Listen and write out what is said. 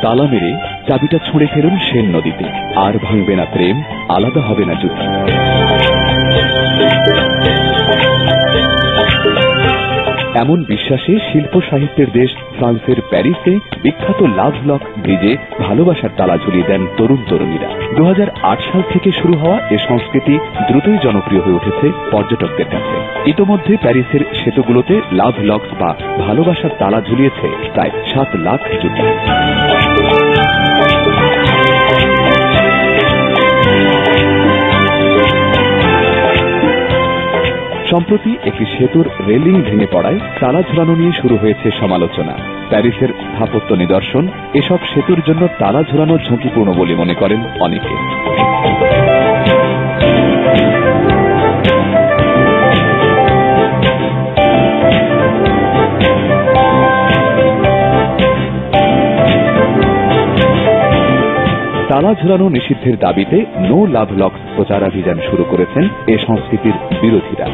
তালা মেরে চাবিটা ছুঁড়ে ফেলুন সেন নদীতে, আর ভাঙবে না প্রেম, আলাদা হবে না জুটি। এমন বিশ্বাসে শিল্প সাহিত্যের দেশ ফ্রান্সের প্যারিসে বিখ্যাত লাভ লক ব্রিজে ভালোবাসার তালা ঝুলিয়ে দেন তরুণ তরুণীরা। 2008 সাল থেকে শুরু হওয়া এ সংস্কৃতি দ্রুতই জনপ্রিয় হয়ে উঠেছে পর্যটকদের কাছে। ইতোমধ্যে প্যারিসের সেতুগুলোতে লাভ লকস বা ভালোবাসার তালা ঝুলিয়েছে প্রায় 7 লাখ জুটি। সম্প্রতি একটি সেতুর রেলিং ভেঙে পড়ায় তালা ঝুলানো নিয়ে শুরু হয়েছে সমালোচনা। প্যারিসের স্থাপত্য নিদর্শন এসব সেতুর জন্য তালা ঝুলানো ঝুঁকিপূর্ণ বলে মনে করেন অনেকে। তালা ঝুলানো নিষিদ্ধের দাবিতে নো লাভ লকস প্রচারাভিযান শুরু করেছেন এ সংস্কৃতির বিরোধীরা।